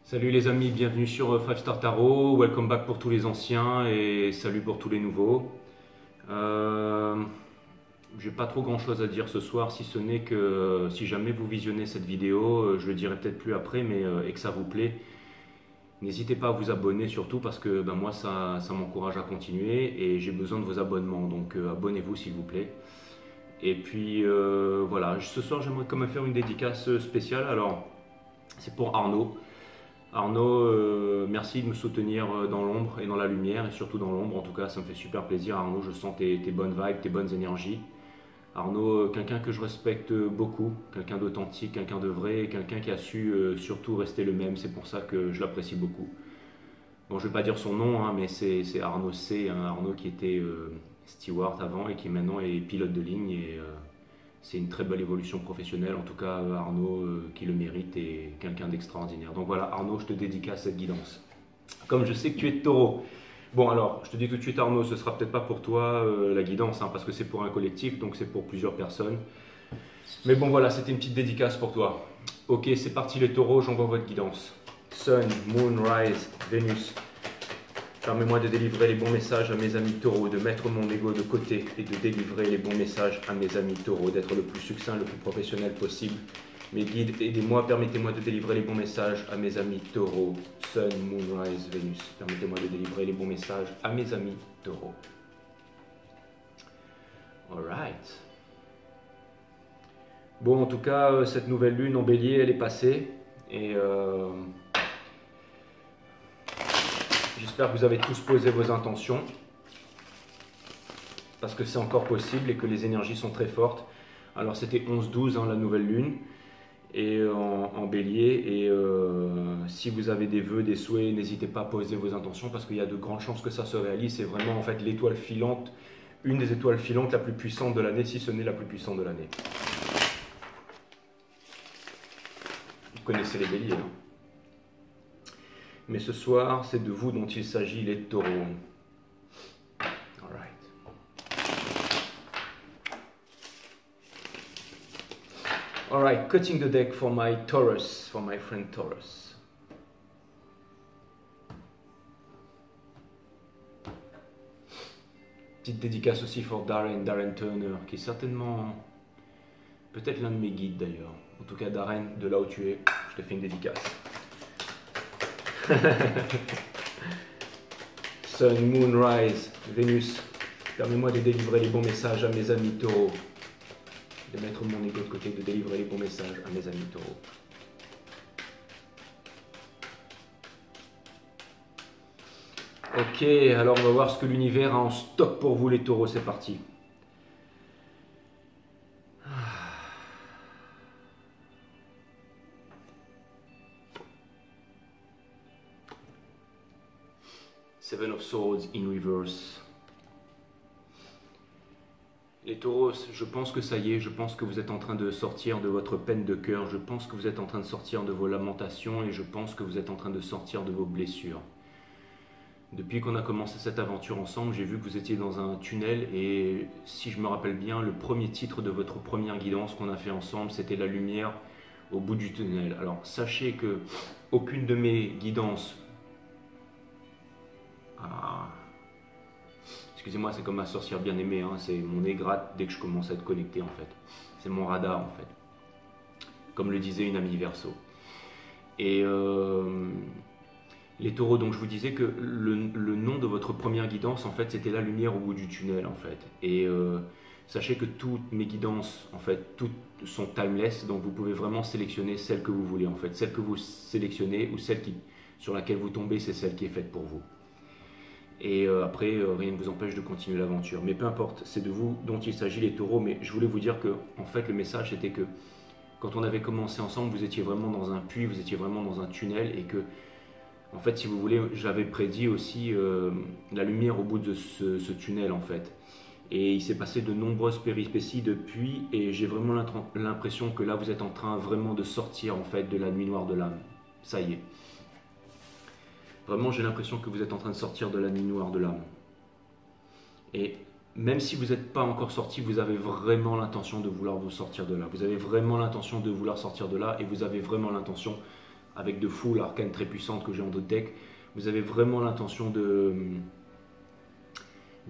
Salut les amis, bienvenue sur 5 Star Tarot, welcome back pour tous les anciens et salut pour tous les nouveaux. J'ai pas trop grand chose à dire ce soir, si ce n'est que si jamais vous visionnez cette vidéo, je le dirai peut-être plus après, mais et que ça vous plaît, n'hésitez pas à vous abonner surtout parce que moi ça m'encourage à continuer et j'ai besoin de vos abonnements, donc abonnez-vous s'il vous plaît. Et puis voilà, ce soir j'aimerais quand même faire une dédicace spéciale, alors c'est pour Arnaud. Arnaud, merci de me soutenir dans l'ombre et dans la lumière, et surtout dans l'ombre. En tout cas, ça me fait super plaisir. Arnaud, je sens tes bonnes vibes, tes bonnes énergies. Arnaud, quelqu'un que je respecte beaucoup, quelqu'un d'authentique, quelqu'un de vrai, quelqu'un qui a su surtout rester le même. C'est pour ça que je l'apprécie beaucoup. Bon, je ne vais pas dire son nom, hein, mais c'est Arnaud C. Hein, Arnaud qui était steward avant et qui maintenant est pilote de ligne. Et c'est une très belle évolution professionnelle, en tout cas Arnaud qui le mérite et quelqu'un d'extraordinaire. Donc voilà Arnaud, je te dédicace cette guidance. Comme je sais que tu es de taureau, bon alors je te dis tout de suite Arnaud, ce sera peut-être pas pour toi la guidance, hein, parce que c'est pour un collectif, donc c'est pour plusieurs personnes. Mais bon voilà, c'était une petite dédicace pour toi. Ok, c'est parti les taureaux, j'envoie votre guidance. Sun, Moon, Rise, Vénus. Permets-moi de délivrer les bons messages à mes amis taureaux, de mettre mon ego de côté et de délivrer les bons messages à mes amis taureaux, d'être le plus succinct, le plus professionnel possible. Mes guides, aidez-moi, permettez-moi de délivrer les bons messages à mes amis taureaux. Sun, Moon, Rise, Vénus. Permettez-moi de délivrer les bons messages à mes amis taureaux. Alright. Bon, en tout cas, cette nouvelle lune en bélier, elle est passée. Et j'espère que vous avez tous posé vos intentions, parce que c'est encore possible et que les énergies sont très fortes. Alors c'était 11-12, hein, la nouvelle lune, et en bélier, et si vous avez des vœux, des souhaits, n'hésitez pas à poser vos intentions, parce qu'il y a de grandes chances que ça se réalise. C'est vraiment en fait l'étoile filante, une des étoiles filantes la plus puissante de l'année, si ce n'est la plus puissante de l'année. Vous connaissez les béliers, hein. Mais ce soir, c'est de vous dont il s'agit, les taureaux. All right, cutting the deck for my Taurus, for my friend Taurus. Petite dédicace aussi pour Darren Turner, qui est certainement, peut-être l'un de mes guides d'ailleurs. En tout cas, Darren, de là où tu es, je te fais une dédicace. Sun, Moon, Rise, Vénus, permets-moi de délivrer les bons messages à mes amis taureaux, de mettre mon ego de côté, de délivrer les bons messages à mes amis taureaux. Ok, alors on va voir ce que l'univers a en stock pour vous les taureaux, c'est parti. Seven of Swords in reverse. Les taureaux, je pense que ça y est, je pense que vous êtes en train de sortir de votre peine de cœur, je pense que vous êtes en train de sortir de vos lamentations et je pense que vous êtes en train de sortir de vos blessures. Depuis qu'on a commencé cette aventure ensemble, j'ai vu que vous étiez dans un tunnel et si je me rappelle bien, le premier titre de votre première guidance qu'on a fait ensemble, c'était la lumière au bout du tunnel. Alors sachez que aucune de mes guidances... Excusez-moi, c'est comme ma sorcière bien-aimée, hein, c'est mon nez gratte dès que je commence à être connecté en fait. C'est mon radar en fait. Comme le disait une amie Verseau. Et les taureaux, donc je vous disais que le nom de votre première guidance en fait c'était la lumière au bout du tunnel en fait. Et sachez que toutes mes guidances en fait, toutes sont timeless, donc vous pouvez vraiment sélectionner celle que vous voulez en fait. Celle que vous sélectionnez ou celle sur laquelle vous tombez, c'est celle qui est faite pour vous. Et après, rien ne vous empêche de continuer l'aventure. Mais peu importe, c'est de vous dont il s'agit les taureaux. Mais je voulais vous dire que, en fait, le message c'était que quand on avait commencé ensemble, vous étiez vraiment dans un puits, vous étiez vraiment dans un tunnel. Et que, en fait, si vous voulez, j'avais prédit aussi la lumière au bout de ce tunnel, en fait. Et il s'est passé de nombreuses péripéties depuis. Et j'ai vraiment l'impression que là, vous êtes en train vraiment de sortir, en fait, de la nuit noire de l'âme. Ça y est. Vraiment, j'ai l'impression que vous êtes en train de sortir de la nuit noire de l'âme. Et même si vous n'êtes pas encore sorti, vous avez vraiment l'intention de vouloir vous sortir de là. Vous avez vraiment l'intention de vouloir sortir de là et vous avez vraiment l'intention avec de foules arcanes très puissantes que j'ai en d'autres decks, vous avez vraiment l'intention de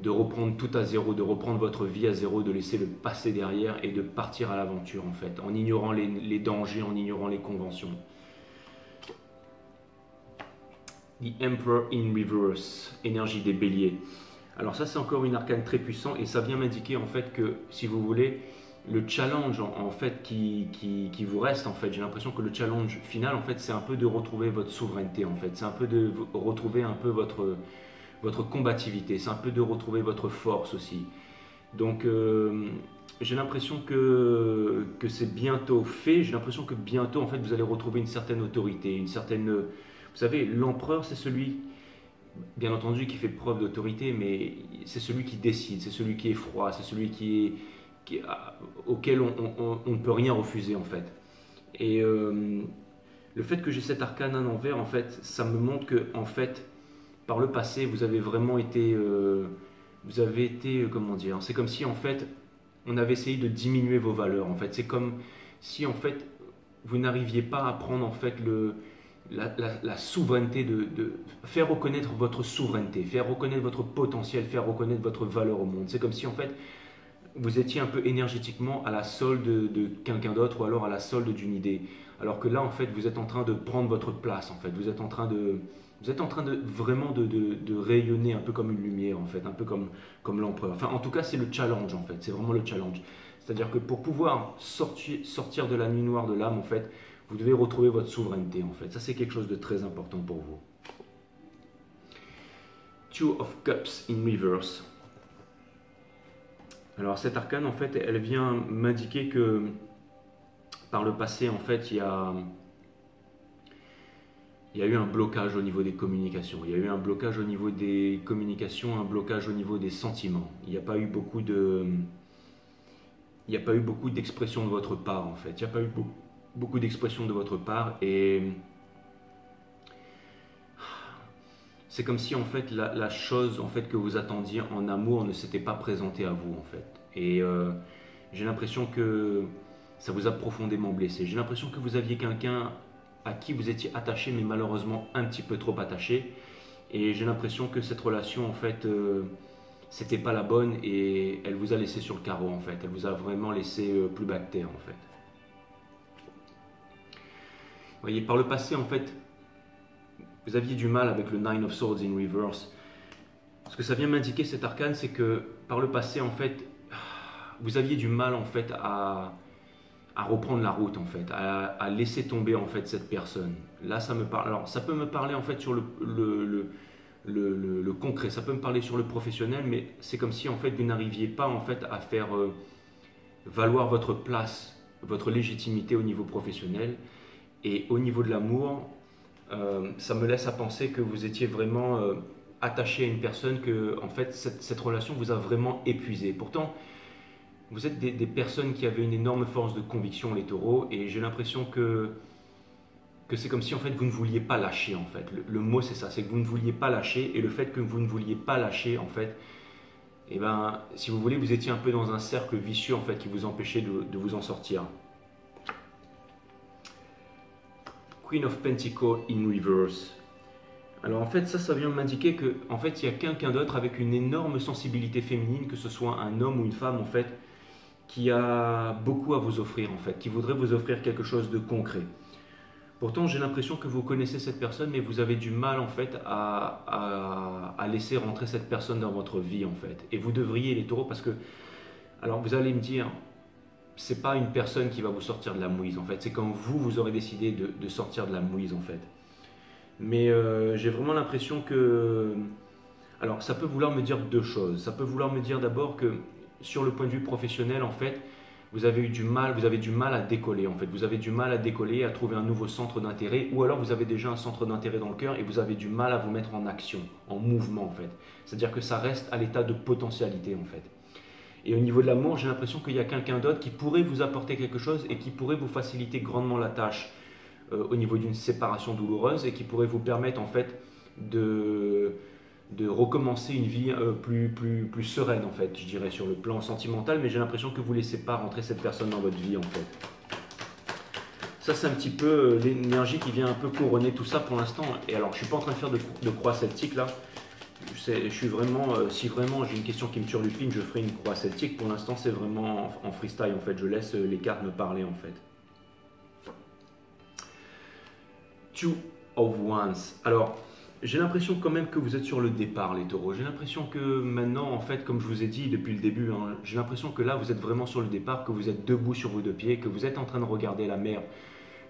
reprendre tout à zéro, de reprendre votre vie à zéro, de laisser le passé derrière et de partir à l'aventure en fait, en ignorant les dangers, en ignorant les conventions. The Emperor in Reverse, énergie des béliers. Alors ça c'est encore une arcane très puissante et ça vient m'indiquer en fait que si vous voulez, le challenge en fait qui vous reste en fait, j'ai l'impression que le challenge final en fait c'est un peu de retrouver votre souveraineté en fait, c'est un peu de retrouver un peu votre combativité, c'est un peu de retrouver votre force aussi. Donc j'ai l'impression que c'est bientôt fait, j'ai l'impression que bientôt en fait vous allez retrouver une certaine autorité, une certaine... Vous savez, l'empereur c'est celui, bien entendu, qui fait preuve d'autorité, mais c'est celui qui décide, c'est celui qui est froid, c'est celui auquel on ne peut rien refuser en fait. Et le fait que j'ai cet arcane à l'envers, en fait, ça me montre que en fait, par le passé, vous avez vraiment été, comment dire, c'est comme si en fait, on avait essayé de diminuer vos valeurs. En fait, c'est comme si en fait, vous n'arriviez pas à prendre en fait la souveraineté de faire reconnaître votre souveraineté, faire reconnaître votre potentiel, faire reconnaître votre valeur au monde. C'est comme si en fait, vous étiez un peu énergétiquement à la solde de quelqu'un d'autre ou alors à la solde d'une idée. Alors que là, en fait, vous êtes en train de prendre votre place. En fait, vous êtes en train de vraiment de rayonner un peu comme une lumière, en fait, un peu comme l'empereur. Enfin, en tout cas, c'est le challenge, en fait. C'est vraiment le challenge. C'est-à-dire que pour pouvoir sortir de la nuit noire de l'âme, en fait, vous devez retrouver votre souveraineté, en fait. Ça, c'est quelque chose de très important pour vous. Two of Cups in reverse. Alors cette arcane, en fait, elle vient m'indiquer que par le passé, en fait, il y a eu un blocage au niveau des communications. Il y a eu un blocage au niveau des communications, un blocage au niveau des sentiments. Il n'y a pas eu beaucoup d'expression de votre part, en fait. Il n'y a pas eu beaucoup d'expression de votre part et c'est comme si en fait la chose en fait que vous attendiez en amour ne s'était pas présentée à vous en fait. Et j'ai l'impression que ça vous a profondément blessé. J'ai l'impression que vous aviez quelqu'un à qui vous étiez attaché, mais malheureusement un petit peu trop attaché. Et j'ai l'impression que cette relation en fait c'était pas la bonne et elle vous a laissé sur le carreau en fait. Elle vous a vraiment laissé plus bas que terre en fait. Vous voyez, par le passé en fait, vous aviez du mal avec le Nine of Swords in reverse. Ce que ça vient m'indiquer cet arcane, c'est que par le passé en fait, vous aviez du mal en fait à reprendre la route en fait, à laisser tomber en fait cette personne. Là ça me parle, alors ça peut me parler en fait sur le concret, ça peut me parler sur le professionnel, mais c'est comme si en fait vous n'arriviez pas en fait à faire valoir votre place, votre légitimité au niveau professionnel et au niveau de l'amour. Ça me laisse à penser que vous étiez vraiment attaché à une personne, que en fait cette relation vous a vraiment épuisé. Pourtant, vous êtes des personnes qui avaient une énorme force de conviction, les taureaux, et j'ai l'impression que c'est comme si en fait vous ne vouliez pas lâcher en fait. Le mot c'est ça, c'est que vous ne vouliez pas lâcher, et le fait que vous ne vouliez pas lâcher en fait, et ben si vous voulez, vous étiez un peu dans un cercle vicieux en fait qui vous empêchait de vous en sortir. Queen of Pentacles in reverse. Alors en fait ça vient m'indiquer que en fait il y a quelqu'un d'autre avec une énorme sensibilité féminine, que ce soit un homme ou une femme en fait, qui a beaucoup à vous offrir en fait, qui voudrait vous offrir quelque chose de concret. Pourtant j'ai l'impression que vous connaissez cette personne, mais vous avez du mal en fait à laisser rentrer cette personne dans votre vie en fait. Et vous devriez, les taureaux, parce que, alors vous allez me dire, c'est pas une personne qui va vous sortir de la mouise en fait, c'est quand vous aurez décidé de sortir de la mouise en fait. Mais j'ai vraiment l'impression que, alors ça peut vouloir me dire deux choses. Ça peut vouloir me dire d'abord que sur le point de vue professionnel en fait, vous avez du mal à décoller en fait. Vous avez du mal à décoller, à trouver un nouveau centre d'intérêt, ou alors vous avez déjà un centre d'intérêt dans le cœur et vous avez du mal à vous mettre en action, en mouvement en fait. C'est-à-dire que ça reste à l'état de potentialité en fait. Et au niveau de l'amour, j'ai l'impression qu'il y a quelqu'un d'autre qui pourrait vous apporter quelque chose et qui pourrait vous faciliter grandement la tâche au niveau d'une séparation douloureuse, et qui pourrait vous permettre en fait de recommencer une vie plus sereine en fait, je dirais, sur le plan sentimental. Mais j'ai l'impression que vous ne laissez pas rentrer cette personne dans votre vie en fait. Ça, c'est un petit peu l'énergie qui vient un peu couronner tout ça pour l'instant. Et alors, je suis pas en train de faire de croix celtique là. Je suis vraiment, si vraiment j'ai une question qui me turlupine, je ferai une croix celtique. Pour l'instant, c'est vraiment en freestyle en fait. Je laisse les cartes me parler en fait. Two of Wands. Alors, j'ai l'impression quand même que vous êtes sur le départ, les taureaux. J'ai l'impression que maintenant, en fait, comme je vous ai dit depuis le début, hein, j'ai l'impression que là, vous êtes vraiment sur le départ, que vous êtes debout sur vos deux pieds, que vous êtes en train de regarder la mer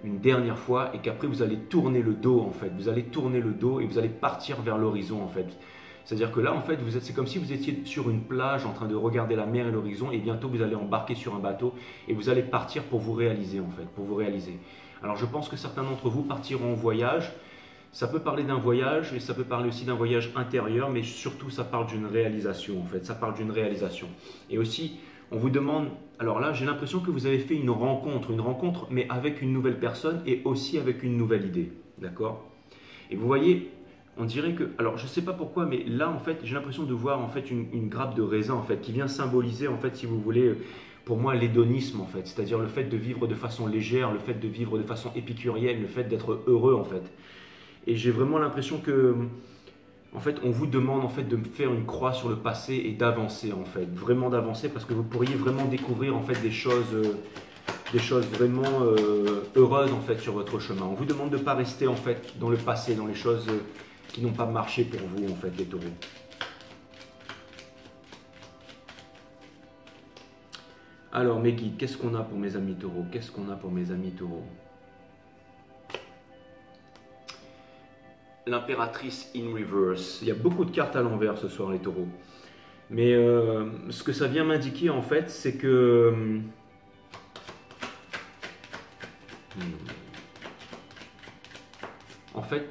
une dernière fois et qu'après, vous allez tourner le dos, en fait. Vous allez tourner le dos et vous allez partir vers l'horizon, en fait. C'est-à-dire que là, en fait, c'est comme si vous étiez sur une plage en train de regarder la mer et l'horizon et bientôt, vous allez embarquer sur un bateau et vous allez partir pour vous réaliser, en fait, pour vous réaliser. Alors, je pense que certains d'entre vous partiront en voyage. Ça peut parler d'un voyage et ça peut parler aussi d'un voyage intérieur, mais surtout ça parle d'une réalisation en fait, ça parle d'une réalisation. Et aussi, on vous demande, alors là j'ai l'impression que vous avez fait une rencontre mais avec une nouvelle personne et aussi avec une nouvelle idée, d'accord? Et vous voyez, on dirait que, alors je ne sais pas pourquoi, mais là en fait j'ai l'impression de voir en fait une grappe de raisin en fait, qui vient symboliser en fait si vous voulez, pour moi l'hédonisme en fait, c'est-à-dire le fait de vivre de façon légère, le fait de vivre de façon épicurienne, le fait d'être heureux en fait. Et j'ai vraiment l'impression que, en fait, on vous demande en fait de faire une croix sur le passé et d'avancer en fait, vraiment d'avancer parce que vous pourriez vraiment découvrir en fait des choses vraiment heureuses en fait sur votre chemin. On vous demande de ne pas rester en fait dans le passé, dans les choses qui n'ont pas marché pour vous en fait, les taureaux. Alors mes guides, qu'est-ce qu'on a pour mes amis taureaux? Qu'est-ce qu'on a pour mes amis taureaux? L'impératrice in reverse. Il y a beaucoup de cartes à l'envers ce soir, les taureaux. Mais ce que ça vient m'indiquer, en fait, c'est que... En fait,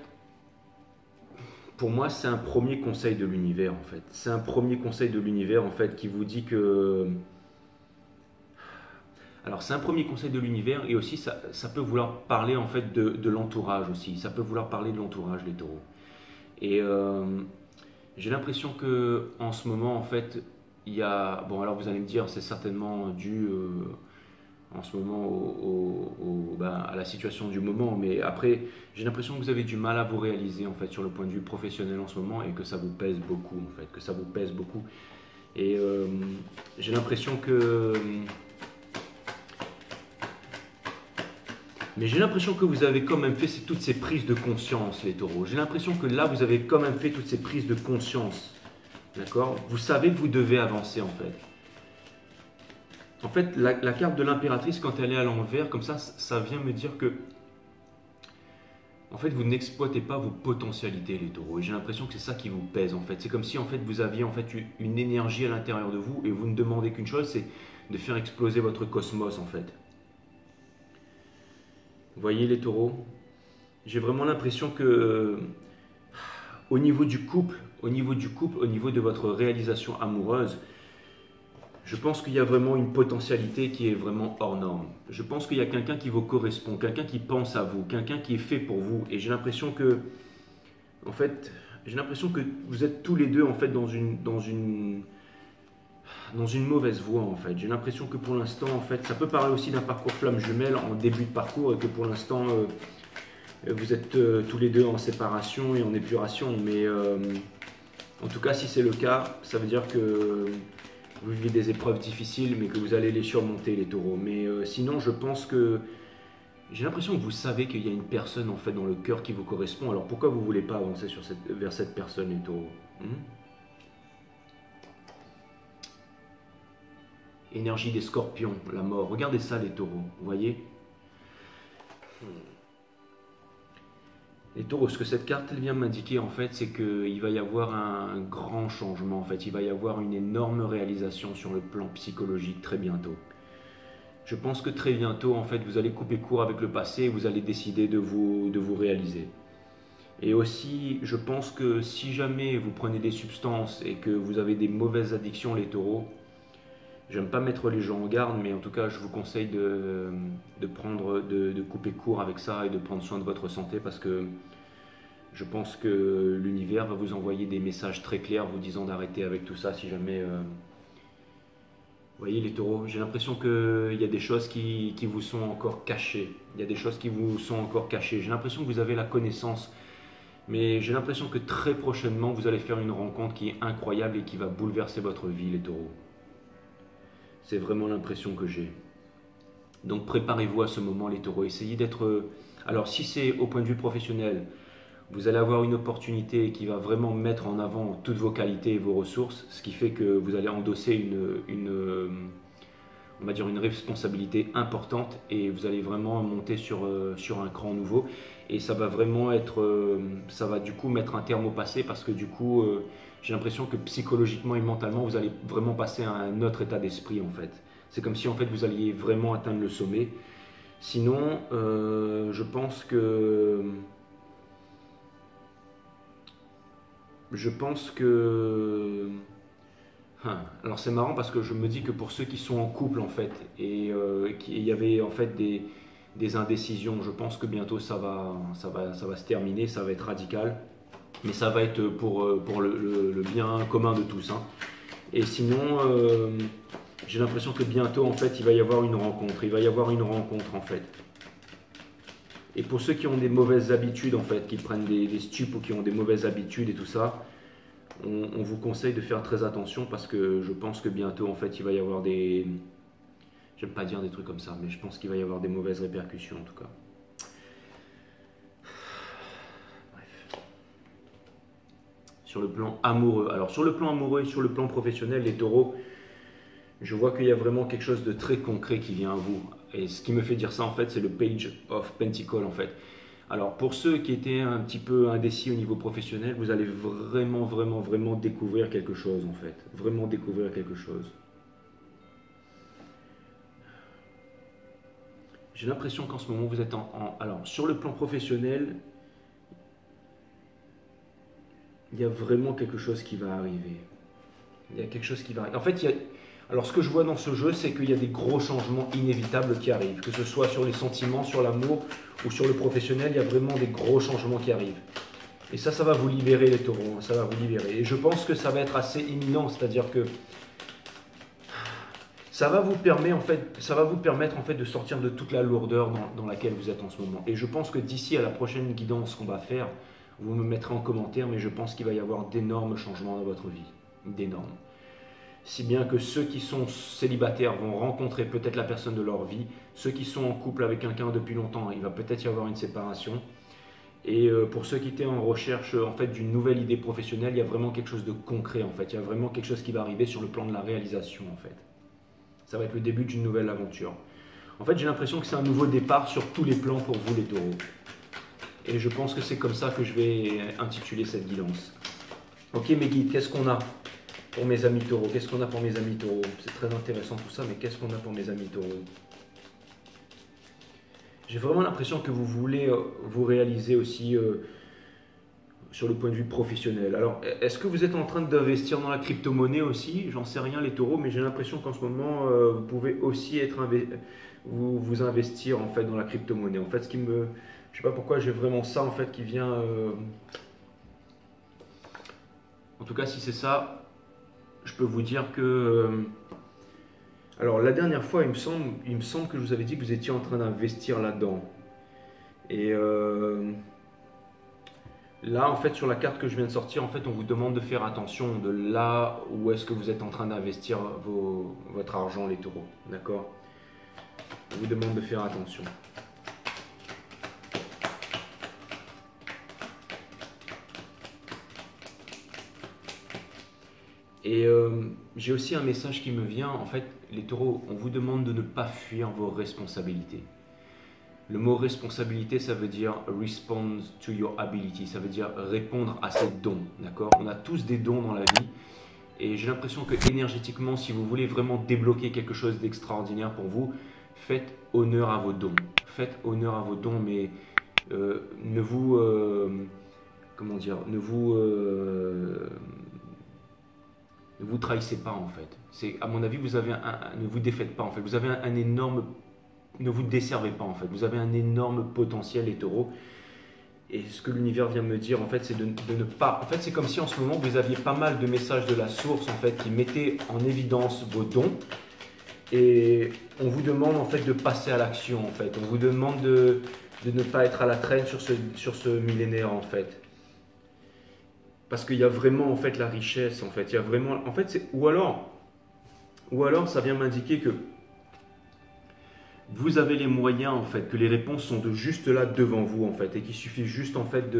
pour moi, c'est un premier conseil de l'univers, en fait. C'est un premier conseil de l'univers, en fait, qui vous dit que... Alors, c'est un premier conseil de l'univers et aussi, ça peut vouloir parler, en fait, de l'entourage aussi. Ça peut vouloir parler de l'entourage, les taureaux. Et j'ai l'impression que en ce moment, en fait, il y a... Bon, alors vous allez me dire, c'est certainement dû en ce moment à la situation du moment, mais après, j'ai l'impression que vous avez du mal à vous réaliser, en fait, sur le point de vue professionnel en ce moment et que ça vous pèse beaucoup, en fait, que ça vous pèse beaucoup. Et j'ai l'impression que... Mais j'ai l'impression que vous avez quand même fait toutes ces prises de conscience, les taureaux. J'ai l'impression que là, vous avez quand même fait toutes ces prises de conscience. D'accord? Vous savez que vous devez avancer, en fait. En fait, la carte de l'impératrice, quand elle est à l'envers, comme ça vient me dire que, en fait, vous n'exploitez pas vos potentialités, les taureaux. Et j'ai l'impression que c'est ça qui vous pèse, en fait. C'est comme si, en fait, vous aviez en fait une énergie à l'intérieur de vous et vous ne demandez qu'une chose, c'est de faire exploser votre cosmos, en fait. Vous voyez les taureaux? J'ai vraiment l'impression que au niveau du couple, au niveau de votre réalisation amoureuse, je pense qu'il y a vraiment une potentialité qui est vraiment hors norme. Je pense qu'il y a quelqu'un qui vous correspond, quelqu'un qui pense à vous, quelqu'un qui est fait pour vous. Et j'ai l'impression que, en fait, vous êtes tous les deux en fait dans une mauvaise voie en fait. J'ai l'impression que pour l'instant, en fait, ça peut parler aussi d'un parcours flamme jumelle en début de parcours et que pour l'instant, vous êtes tous les deux en séparation et en épuration. Mais en tout cas, si c'est le cas, ça veut dire que vous vivez des épreuves difficiles, mais que vous allez les surmonter, les taureaux. Mais sinon, je pense que j'ai l'impression que vous savez qu'il y a une personne en fait dans le cœur qui vous correspond. Alors pourquoi vous ne voulez pas avancer vers cette personne, les taureaux? Énergie des scorpions, la mort. Regardez ça, les taureaux, vous voyez? Les taureaux, ce que cette carte elle vient m'indiquer en fait, c'est qu'il va y avoir un grand changement. En fait, il va y avoir une énorme réalisation sur le plan psychologique très bientôt. Je pense que très bientôt, en fait, vous allez couper court avec le passé et vous allez décider de vous réaliser. Et aussi, je pense que si jamais vous prenez des substances et que vous avez des mauvaises addictions, les taureaux, j'aime pas mettre les gens en garde, mais en tout cas, je vous conseille de couper court avec ça et de prendre soin de votre santé parce que je pense que l'univers va vous envoyer des messages très clairs vous disant d'arrêter avec tout ça si jamais voyez les taureaux, j'ai l'impression qu'il y a des choses qui vous sont encore cachées. Il y a des choses qui vous sont encore cachées. J'ai l'impression que vous avez la connaissance, mais j'ai l'impression que très prochainement, vous allez faire une rencontre qui est incroyable et qui va bouleverser votre vie, les taureaux. C'est vraiment l'impression que j'ai. Donc préparez-vous à ce moment, les taureaux. Essayez d'être... Alors si c'est au point de vue professionnel, vous allez avoir une opportunité qui va vraiment mettre en avant toutes vos qualités et vos ressources, ce qui fait que vous allez endosser on va dire une responsabilité importante et vous allez vraiment monter sur un cran nouveau. Et ça va vraiment être, ça va du coup mettre un terme au passé parce que du coup, j'ai l'impression que psychologiquement et mentalement, vous allez vraiment passer à un autre état d'esprit en fait. C'est comme si en fait vous alliez vraiment atteindre le sommet. Sinon, je pense que... Alors c'est marrant parce que je me dis que pour ceux qui sont en couple en fait, et il y avait en fait des indécisions, je pense que bientôt ça va se terminer, ça va être radical, mais ça va être pour le bien commun de tous, hein. Et sinon, j'ai l'impression que bientôt en fait il va y avoir une rencontre, en fait. Et pour ceux qui ont des mauvaises habitudes en fait, qui prennent des stupes ou qui ont des mauvaises habitudes et tout ça, on vous conseille de faire très attention parce que je pense que bientôt en fait il va y avoir des... J'aime pas dire des trucs comme ça, mais je pense qu'il va y avoir des mauvaises répercussions en tout cas. Bref. Sur le plan amoureux. Alors sur le plan amoureux et sur le plan professionnel, les taureaux, je vois qu'il y a vraiment quelque chose de très concret qui vient à vous. Et ce qui me fait dire ça en fait, c'est le Page of Pentacles en fait. Alors pour ceux qui étaient un petit peu indécis au niveau professionnel, vous allez vraiment découvrir quelque chose en fait. Vraiment découvrir quelque chose. J'ai l'impression qu'en ce moment vous êtes Alors sur le plan professionnel, il y a vraiment quelque chose qui va arriver. Il y a quelque chose qui va arriver. En fait, alors ce que je vois dans ce jeu, c'est qu'il y a des gros changements inévitables qui arrivent. Que ce soit sur les sentiments, sur l'amour ou sur le professionnel, il y a vraiment des gros changements qui arrivent. Et ça va vous libérer les taureaux, ça va vous libérer. Et je pense que ça va être assez imminent, c'est-à-dire que ça va vous permettre en fait de sortir de toute la lourdeur dans laquelle vous êtes en ce moment. Et je pense que d'ici à la prochaine guidance qu'on va faire, vous me mettrez en commentaire, mais je pense qu'il va y avoir d'énormes changements dans votre vie. D'énormes. Si bien que ceux qui sont célibataires vont rencontrer peut-être la personne de leur vie, ceux qui sont en couple avec quelqu'un depuis longtemps, il va peut-être y avoir une séparation. Et pour ceux qui étaient en recherche en fait d'une nouvelle idée professionnelle, il y a vraiment quelque chose de concret en fait. Il y a vraiment quelque chose qui va arriver sur le plan de la réalisation en fait. Ça va être le début d'une nouvelle aventure. En fait, j'ai l'impression que c'est un nouveau départ sur tous les plans pour vous les taureaux. Et je pense que c'est comme ça que je vais intituler cette guidance. Ok mes guides, qu'est-ce qu'on a pour mes amis taureaux? Qu'est-ce qu'on a pour mes amis taureaux? C'est très intéressant tout ça, mais qu'est-ce qu'on a pour mes amis taureaux? J'ai vraiment l'impression que vous voulez vous réaliser aussi sur le point de vue professionnel. Alors, est-ce que vous êtes en train d'investir dans la crypto-monnaie aussi? J'en sais rien les taureaux, mais j'ai l'impression qu'en ce moment, vous pouvez aussi vous investir en fait dans la crypto-monnaie. En fait, je sais pas pourquoi j'ai vraiment ça en fait qui vient... En tout cas, si c'est ça, je peux vous dire que... Alors, la dernière fois, il me semble que je vous avais dit que vous étiez en train d'investir là-dedans. Et là, en fait, sur la carte que je viens de sortir, en fait, on vous demande de faire attention de là où est-ce que vous êtes en train d'investir votre argent, les taureaux. D'accord? On vous demande de faire attention. Et j'ai aussi un message qui me vient. En fait, les taureaux, on vous demande de ne pas fuir vos responsabilités. Le mot responsabilité, ça veut dire respond to your ability, ça veut dire répondre à ses dons, d'accord? On a tous des dons dans la vie et j'ai l'impression que énergétiquement, si vous voulez vraiment débloquer quelque chose d'extraordinaire pour vous, faites honneur à vos dons. Faites honneur à vos dons, mais ne vous... comment dire? Ne vous trahissez pas en fait. À mon avis, ne vous défaites pas en fait. Vous avez un énorme... Ne vous desservez pas en fait. Vous avez un énorme potentiel les taureaux. Et ce que l'univers vient me dire en fait, c'est de ne pas... En fait, c'est comme si en ce moment, vous aviez pas mal de messages de la source en fait qui mettaient en évidence vos dons. Et on vous demande en fait de passer à l'action en fait. On vous demande de ne pas être à la traîne sur ce millénaire en fait. Parce qu'il y a vraiment en fait la richesse en fait. Il y a vraiment, en fait, ou alors ça vient m'indiquer que vous avez les moyens en fait, que les réponses sont de juste là devant vous en fait, et qu'il suffit juste en fait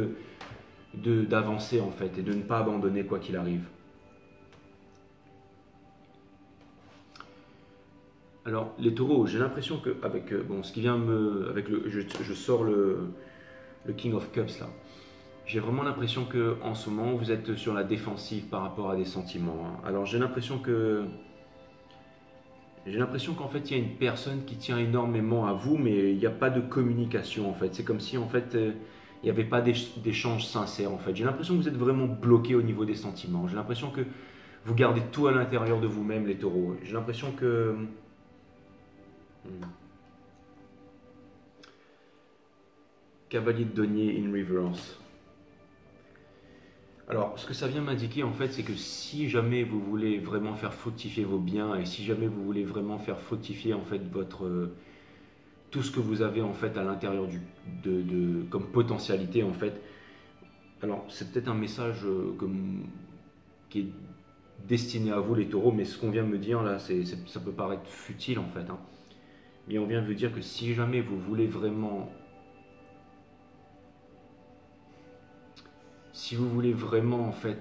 d'avancer en fait, et de ne pas abandonner quoi qu'il arrive. Alors les taureaux, j'ai l'impression que avec bon, ce qui vient je sors le King of Cups là. J'ai vraiment l'impression que en ce moment vous êtes sur la défensive par rapport à des sentiments, hein. Alors j'ai l'impression qu'en fait il y a une personne qui tient énormément à vous, mais il n'y a pas de communication en fait. C'est comme si en fait il n'y avait pas d'échange sincère en fait. J'ai l'impression que vous êtes vraiment bloqué au niveau des sentiments. J'ai l'impression que vous gardez tout à l'intérieur de vous-même, les taureaux. J'ai l'impression que Cavalier de denier in reverse. Alors, ce que ça vient m'indiquer en fait, c'est que si jamais vous voulez vraiment faire fructifier vos biens, et si jamais vous voulez vraiment faire fructifier en fait tout ce que vous avez en fait à l'intérieur comme potentialité en fait, alors c'est peut-être un message qui est destiné à vous les taureaux, mais ce qu'on vient de me dire là, ça peut paraître futile en fait, hein. Mais on vient de vous dire que si jamais vous voulez vraiment en fait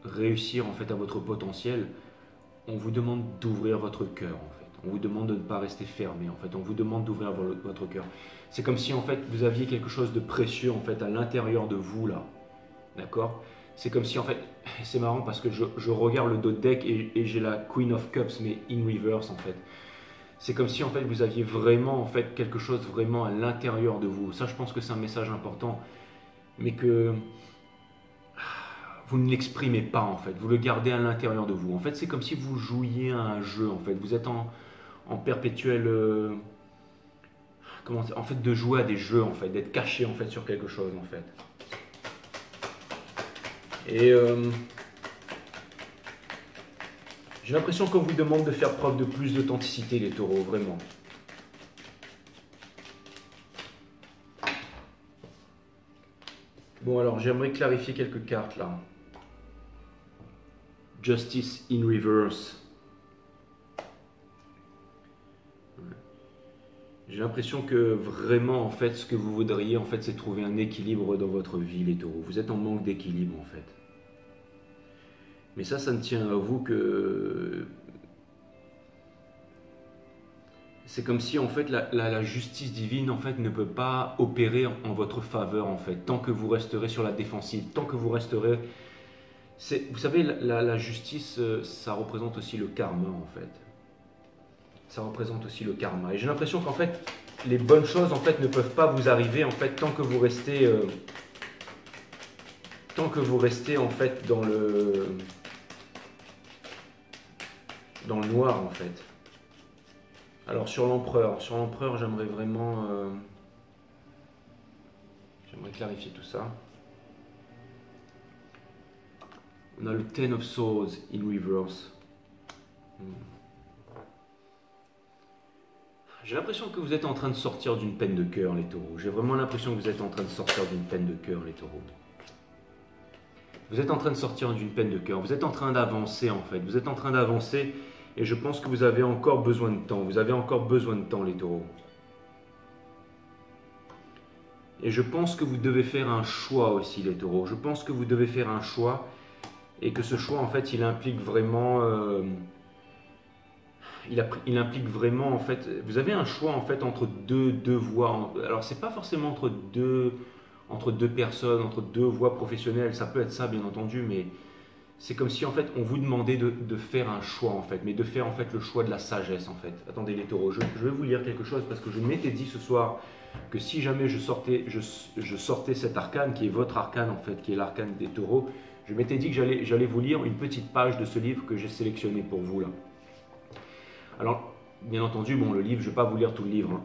réussir en fait à votre potentiel, on vous demande d'ouvrir votre cœur en fait. On vous demande de ne pas rester fermé en fait. On vous demande d'ouvrir votre cœur. C'est comme si en fait vous aviez quelque chose de précieux en fait à l'intérieur de vous là. D'accord? C'est comme si en fait, c'est marrant parce que je regarde le dos de deck et j'ai la Queen of Cups mais in reverse en fait. C'est comme si en fait vous aviez vraiment en fait quelque chose vraiment à l'intérieur de vous. Ça, je pense que c'est un message important, mais que vous ne l'exprimez pas en fait, vous le gardez à l'intérieur de vous. En fait, c'est comme si vous jouiez à un jeu en fait, vous êtes en perpétuel en fait de jouer à des jeux en fait, d'être caché en fait sur quelque chose en fait. Et j'ai l'impression qu'on vous demande de faire preuve de plus d'authenticité les taureaux, vraiment. Bon alors, j'aimerais clarifier quelques cartes là. Justice in reverse. J'ai l'impression que vraiment, en fait, ce que vous voudriez, en fait, c'est trouver un équilibre dans votre vie, les taureaux. Vous êtes en manque d'équilibre, en fait. Mais ça ne tient à vous que... C'est comme si, en fait, la justice divine, en fait, ne peut pas opérer en votre faveur, en fait, tant que vous resterez sur la défensive, tant que vous resterez... Vous savez, la justice, ça représente aussi le karma, en fait. Ça représente aussi le karma. Et j'ai l'impression qu'en fait, les bonnes choses, en fait, ne peuvent pas vous arriver, en fait, tant que vous restez, en fait, dans le noir, en fait. Alors, sur l'empereur, j'aimerais vraiment, j'aimerais clarifier tout ça. On a le Ten of Swords in reverse. J'ai l'impression que vous êtes en train de sortir d'une peine de cœur, les taureaux. J'ai vraiment l'impression que vous êtes en train de sortir d'une peine de cœur, les taureaux. Vous êtes en train de sortir d'une peine de cœur. Vous êtes en train d'avancer, en fait. Vous êtes en train d'avancer et je pense que vous avez encore besoin de temps. Vous avez encore besoin de temps, les taureaux. Et je pense que vous devez faire un choix aussi, les taureaux. Je pense que vous devez faire un choix et que ce choix, en fait, il implique vraiment... il implique vraiment, en fait, vous avez un choix en fait entre deux voies. Alors c'est pas forcément entre deux personnes, entre deux voies professionnelles. Ça peut être ça, bien entendu, mais c'est comme si en fait on vous demandait de faire un choix en fait, mais de faire en fait le choix de la sagesse en fait. Attendez les taureaux, je vais vous lire quelque chose parce que je m'étais dit ce soir que si jamais je sortais cet arcane qui est votre arcane en fait, qui est l'arcane des taureaux, je m'étais dit que j'allais vous lire une petite page de ce livre que j'ai sélectionné pour vous là. Alors, bien entendu, bon, le livre, je ne vais pas vous lire tout le livre, hein.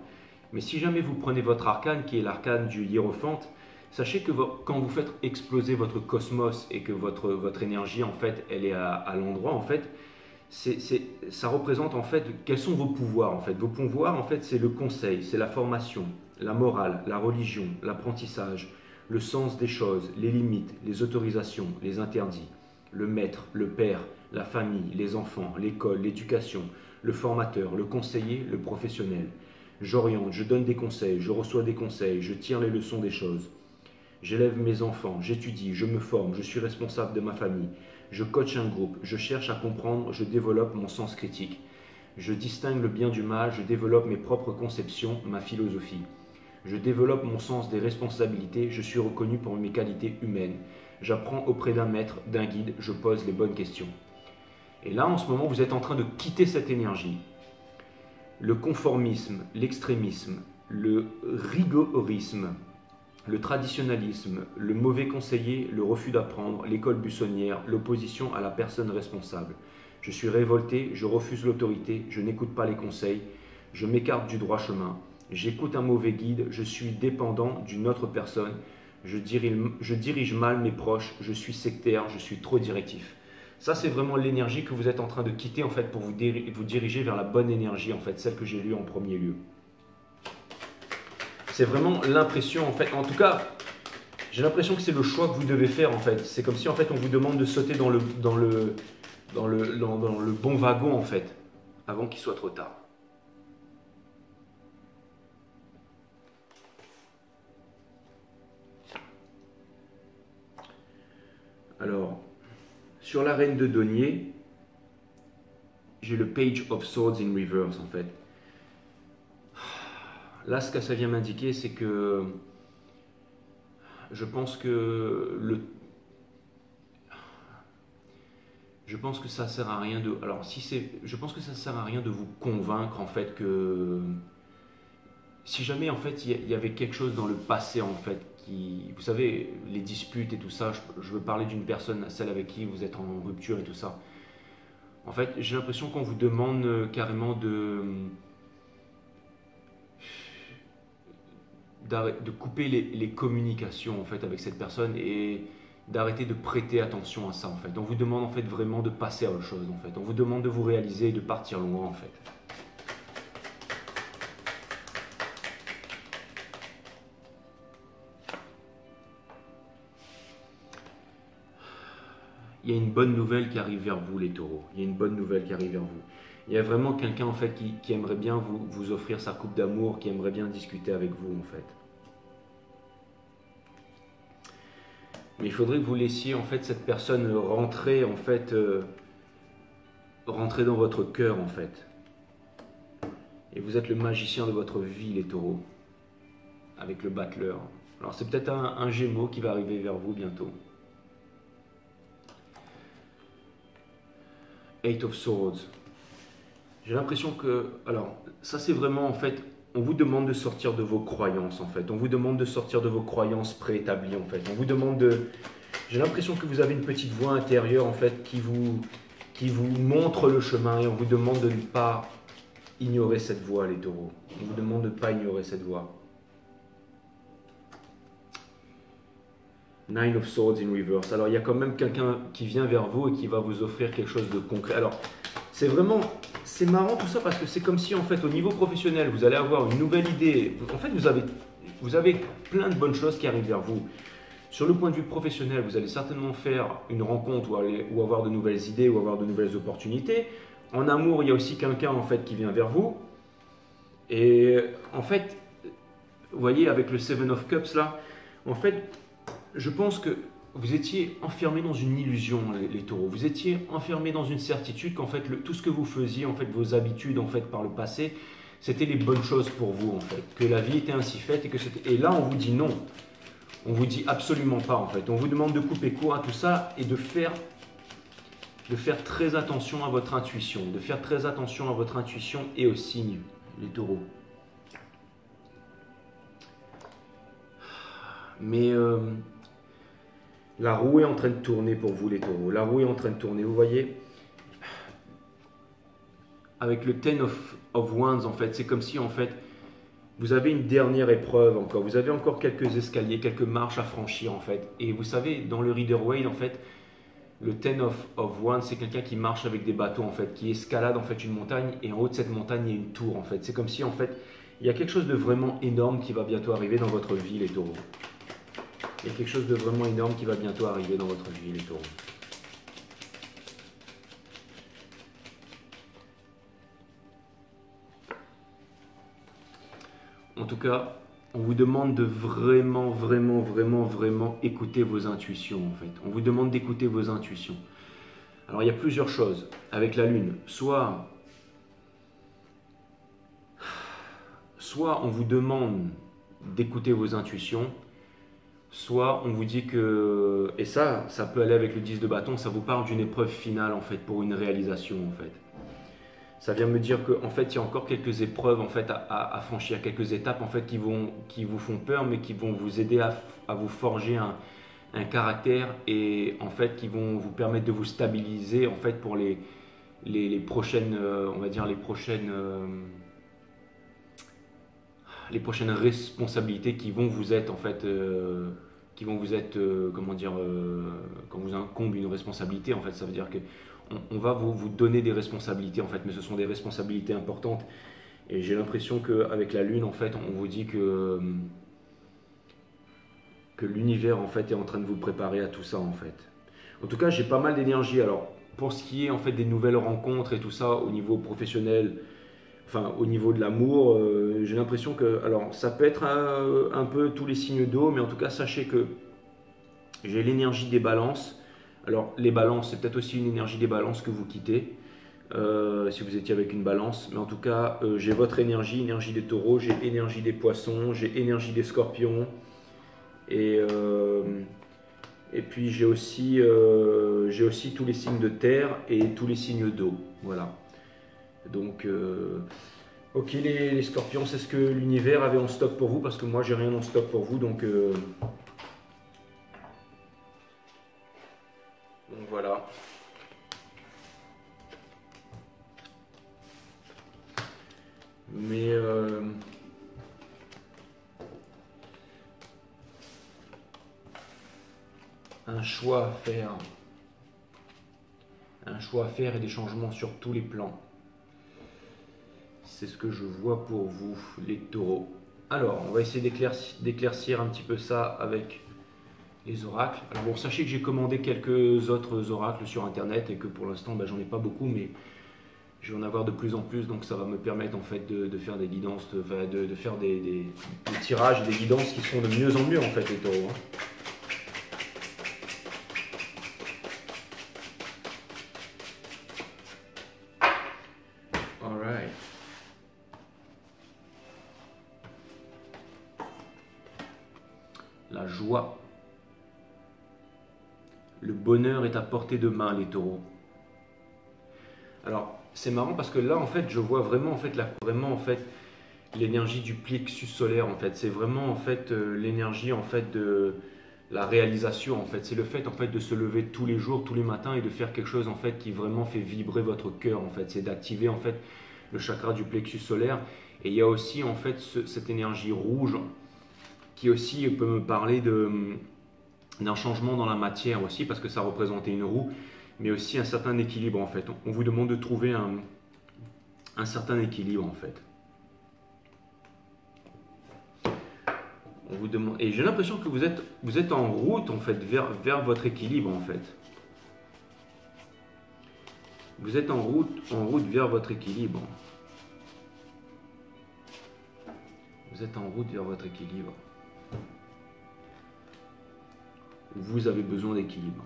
Mais si jamais vous prenez votre arcane, qui est l'arcane du hiérophante, sachez que quand vous faites exploser votre cosmos et que votre énergie, en fait, elle est à l'endroit, en fait, ça représente en fait quels sont vos pouvoirs en fait. Vos pouvoirs en fait c'est le conseil, c'est la formation, la morale, la religion, l'apprentissage, le sens des choses, les limites, les autorisations, les interdits, le maître, le père, la famille, les enfants, l'école, l'éducation, le formateur, le conseiller, le professionnel. J'oriente, je donne des conseils, je reçois des conseils, je tire les leçons des choses. J'élève mes enfants, j'étudie, je me forme, je suis responsable de ma famille. Je coach un groupe, je cherche à comprendre, je développe mon sens critique. Je distingue le bien du mal, je développe mes propres conceptions, ma philosophie. Je développe mon sens des responsabilités, je suis reconnu pour mes qualités humaines. J'apprends auprès d'un maître, d'un guide, je pose les bonnes questions. Et là, en ce moment, vous êtes en train de quitter cette énergie. Le conformisme, l'extrémisme, le rigorisme, le traditionnalisme, le mauvais conseiller, le refus d'apprendre, l'école buissonnière, l'opposition à la personne responsable. Je suis révolté, je refuse l'autorité, je n'écoute pas les conseils, je m'écarte du droit chemin, j'écoute un mauvais guide, je suis dépendant d'une autre personne, je dirige mal mes proches, je suis sectaire, je suis trop directif. Ça, c'est vraiment l'énergie que vous êtes en train de quitter en fait, pour vous diriger vers la bonne énergie, en fait, celle que j'ai lue en premier lieu. C'est vraiment l'impression, en fait, en tout cas, j'ai l'impression que c'est le choix que vous devez faire, en fait. C'est comme si, en fait, on vous demande de sauter dans le bon wagon, en fait, avant qu'il soit trop tard. Alors, sur la reine de denier, j'ai le Page of Swords in reverse, en fait. Là, ce que ça vient m'indiquer, c'est que je pense que ça sert à rien de. Alors, je pense que ça sert à rien de vous convaincre en fait que si jamais en fait il y avait quelque chose dans le passé en fait qui, vous savez, les disputes et tout ça. Je veux parler d'une personne, celle avec qui vous êtes en rupture et tout ça. En fait, j'ai l'impression qu'on vous demande carrément de couper les communications en fait avec cette personne et d'arrêter de prêter attention à ça en fait. On vous demande en fait vraiment de passer à autre chose en fait. On vous demande de vous réaliser et de partir loin en fait. Il y a une bonne nouvelle qui arrive vers vous les taureaux. Il y a une bonne nouvelle qui arrive vers vous. Il y a vraiment quelqu'un en fait qui aimerait bien vous offrir sa coupe d'amour, qui aimerait bien discuter avec vous en fait. Mais il faudrait que vous laissiez en fait cette personne rentrer en fait, rentrer dans votre cœur en fait. Et vous êtes le magicien de votre vie les taureaux, avec le battleur. Alors c'est peut-être un Gémeaux qui va arriver vers vous bientôt. Eight of Swords. J'ai l'impression que, alors, ça c'est vraiment en fait, on vous demande de sortir de vos croyances en fait. On vous demande de sortir de vos croyances préétablies en fait. On vous demande de, j'ai l'impression que vous avez une petite voix intérieure en fait qui vous montre le chemin et on vous demande de ne pas ignorer cette voix les taureaux. On vous demande de ne pas ignorer cette voix. Nine of Swords in reverse. Alors il y a quand même quelqu'un qui vient vers vous et qui va vous offrir quelque chose de concret. Alors c'est vraiment, c'est marrant tout ça parce que c'est comme si en fait au niveau professionnel vous allez avoir une nouvelle idée. En fait vous avez plein de bonnes choses qui arrivent vers vous. Sur le point de vue professionnel, vous allez certainement faire une rencontre ou avoir de nouvelles idées ou avoir de nouvelles opportunités. En amour, il y a aussi quelqu'un en fait qui vient vers vous. Et en fait, vous voyez avec le Seven of Cups là, en fait, je pense que vous étiez enfermé dans une illusion, les taureaux. Vous étiez enfermé dans une certitude qu'en fait, tout ce que vous faisiez, en fait, vos habitudes, en fait, par le passé, c'était les bonnes choses pour vous, en fait. Que la vie était ainsi faite et là, on vous dit non. On vous dit absolument pas, en fait. On vous demande de couper court à tout ça et de faire très attention à votre intuition. De faire très attention à votre intuition et aux signes, les taureaux. Mais la roue est en train de tourner pour vous les taureaux. La roue est en train de tourner. Vous voyez, avec le Ten of Wands, en fait, c'est comme si en fait vous avez une dernière épreuve encore. Vous avez encore quelques escaliers, quelques marches à franchir en fait. Et vous savez, dans le Rider Waite, en fait, Le Ten of Wands, c'est quelqu'un qui marche avec des bateaux, en fait, qui escalade en fait une montagne, et en haut de cette montagne, il y a une tour, en fait. C'est comme si, en fait, il y a quelque chose de vraiment énorme qui va bientôt arriver dans votre vie, les taureaux. Il y a quelque chose de vraiment énorme qui va bientôt arriver dans votre vie, les taureaux. En tout cas, on vous demande de vraiment écouter vos intuitions, en fait. On vous demande d'écouter vos intuitions. Alors, il y a plusieurs choses avec la Lune. Soit on vous demande d'écouter vos intuitions, soit on vous dit que, et ça peut aller avec le 10 de bâton, ça vous parle d'une épreuve finale, en fait, pour une réalisation, en fait. Ça vient me dire qu'en fait, il y a encore quelques épreuves en fait, à franchir, quelques étapes en fait, qui vous font peur, mais qui vont vous aider à vous forger un caractère et en fait, qui vont vous permettre de vous stabiliser en fait, pour les prochaines, on va dire, les prochaines responsabilités qui vont vous être en fait, comment dire, quand vous incombe une responsabilité en fait, ça veut dire que on va vous donner des responsabilités en fait, mais ce sont des responsabilités importantes. Et j'ai l'impression qu'avec la Lune, en fait, on vous dit que l'univers en fait est en train de vous préparer à tout ça en fait. En tout cas, j'ai pas mal d'énergie. Alors, pour ce qui est en fait des nouvelles rencontres et tout ça au niveau professionnel, enfin au niveau de l'amour, j'ai l'impression que, alors ça peut être un peu tous les signes d'eau, mais en tout cas, sachez que j'ai l'énergie des balances. Alors, les balances, c'est peut-être aussi une énergie des balances que vous quittez, si vous étiez avec une balance. Mais en tout cas, j'ai votre énergie, énergie des taureaux, j'ai énergie des poissons, j'ai énergie des scorpions. Et puis, j'ai aussi tous les signes de terre et tous les signes d'eau. Voilà. Donc, ok, les scorpions, c'est ce que l'univers avait en stock pour vous, parce que moi, j'ai rien en stock pour vous. Donc voilà. Mais un choix à faire et des changements sur tous les plans. C'est ce que je vois pour vous, les taureaux. Alors, on va essayer d'éclaircir un petit peu ça avec les oracles. Alors bon, sachez que j'ai commandé quelques autres oracles sur internet et que pour l'instant, j'en ai pas beaucoup, mais je vais en avoir de plus en plus, donc ça va me permettre en fait de faire des guidances, de faire des tirages et des guidances qui seront de mieux en mieux en fait, les taureaux. Alright. La joie. Le bonheur est à portée de main, les taureaux. Alors, c'est marrant parce que là, en fait, je vois vraiment, en fait, l'énergie du plexus solaire, en fait. C'est vraiment, en fait, l'énergie, en fait, de la réalisation, en fait. C'est le fait, en fait, de se lever tous les jours, tous les matins et de faire quelque chose, en fait, qui vraiment fait vibrer votre cœur, en fait. C'est d'activer, en fait, le chakra du plexus solaire. Et il y a aussi, en fait, cette énergie rouge qui aussi peut me parler d'un changement dans la matière aussi, parce que ça représentait une roue, mais aussi un certain équilibre en fait. On vous demande de trouver un certain équilibre en fait. On vous demande, et j'ai l'impression que vous êtes en route en fait vers votre équilibre en fait. Vous êtes en route vers votre équilibre. Vous êtes en route vers votre équilibre. Vous avez besoin d'équilibre.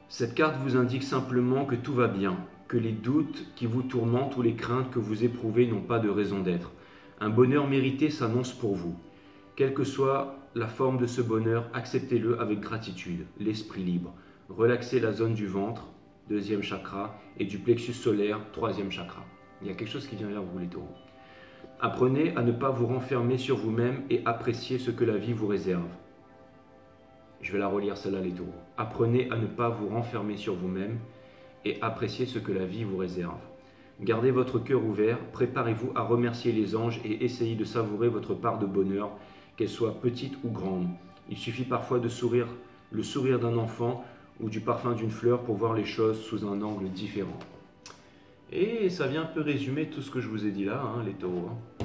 Cette carte vous indique simplement que tout va bien, que les doutes qui vous tourmentent ou les craintes que vous éprouvez n'ont pas de raison d'être. Un bonheur mérité s'annonce pour vous. Quelle que soit la forme de ce bonheur, acceptez-le avec gratitude, l'esprit libre. Relaxez la zone du ventre, 2e chakra, et du plexus solaire, 3e chakra. Il y a quelque chose qui vient vers vous, les taureaux. Apprenez à ne pas vous renfermer sur vous-même et appréciez ce que la vie vous réserve. Je vais la relire celle-là, les taureaux. Apprenez à ne pas vous renfermer sur vous-même et appréciez ce que la vie vous réserve. Gardez votre cœur ouvert, préparez-vous à remercier les anges et essayez de savourer votre part de bonheur, qu'elle soit petite ou grande. Il suffit parfois de sourire, le sourire d'un enfant ou du parfum d'une fleur pour voir les choses sous un angle différent. Et ça vient un peu résumer tout ce que je vous ai dit là, hein, les taureaux. Hein.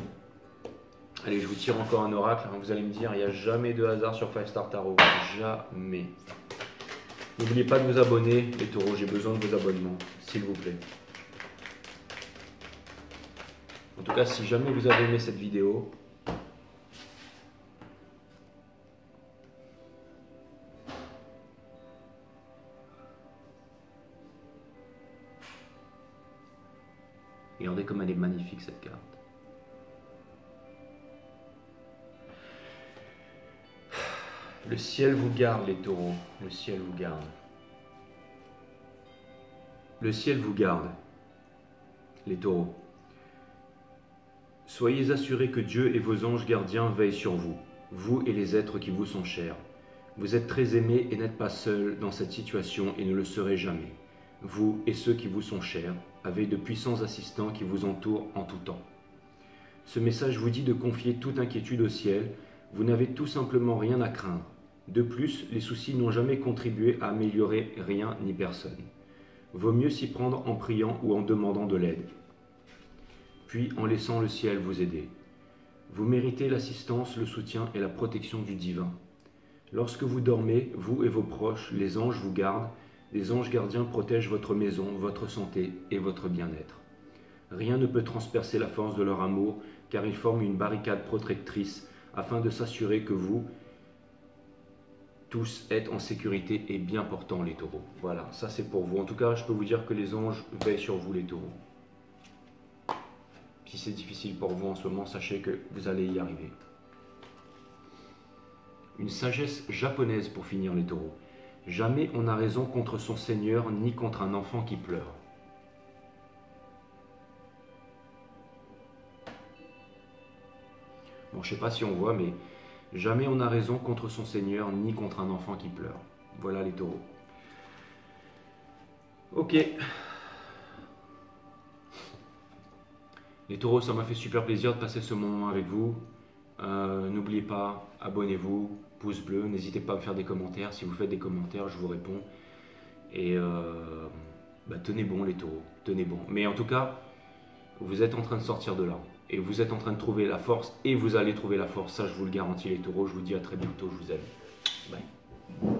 Allez, je vous tire encore un oracle. Hein. Vous allez me dire, il n'y a jamais de hasard sur 5 Star Tarot. Jamais. N'oubliez pas de vous abonner, les taureaux. J'ai besoin de vos abonnements, s'il vous plaît. En tout cas, si jamais vous avez aimé cette vidéo, regardez comme elle est magnifique cette carte. Le ciel vous garde, les taureaux. Le ciel vous garde. Le ciel vous garde, les taureaux. Soyez assurés que Dieu et vos anges gardiens veillent sur vous, vous et les êtres qui vous sont chers. Vous êtes très aimés et n'êtes pas seuls dans cette situation et ne le serez jamais. Vous et ceux qui vous sont chers avez de puissants assistants qui vous entourent en tout temps. Ce message vous dit de confier toute inquiétude au ciel. Vous n'avez tout simplement rien à craindre. De plus, les soucis n'ont jamais contribué à améliorer rien ni personne. Vaut mieux s'y prendre en priant ou en demandant de l'aide, puis en laissant le ciel vous aider. Vous méritez l'assistance, le soutien et la protection du divin. Lorsque vous dormez, vous et vos proches, les anges vous gardent. Les anges gardiens protègent votre maison, votre santé et votre bien-être. Rien ne peut transpercer la force de leur amour, car ils forment une barricade protectrice afin de s'assurer que vous tous êtes en sécurité et bien portants, les taureaux. Voilà, ça c'est pour vous. En tout cas, je peux vous dire que les anges veillent sur vous, les taureaux. Si c'est difficile pour vous en ce moment, sachez que vous allez y arriver. Une sagesse japonaise pour finir, les taureaux. Jamais on n'a raison contre son Seigneur ni contre un enfant qui pleure. Bon, je ne sais pas si on voit, mais jamais on n'a raison contre son Seigneur ni contre un enfant qui pleure. Voilà les taureaux. Ok. Les taureaux, ça m'a fait super plaisir de passer ce moment avec vous. N'oubliez pas, abonnez-vous, pouce bleu, n'hésitez pas à me faire des commentaires. Si vous faites des commentaires, je vous réponds. Et tenez bon les taureaux, tenez bon. Mais en tout cas, vous êtes en train de sortir de là. Et vous êtes en train de trouver la force. Et vous allez trouver la force, ça je vous le garantis les taureaux. Je vous dis à très bientôt, je vous aime. Bye.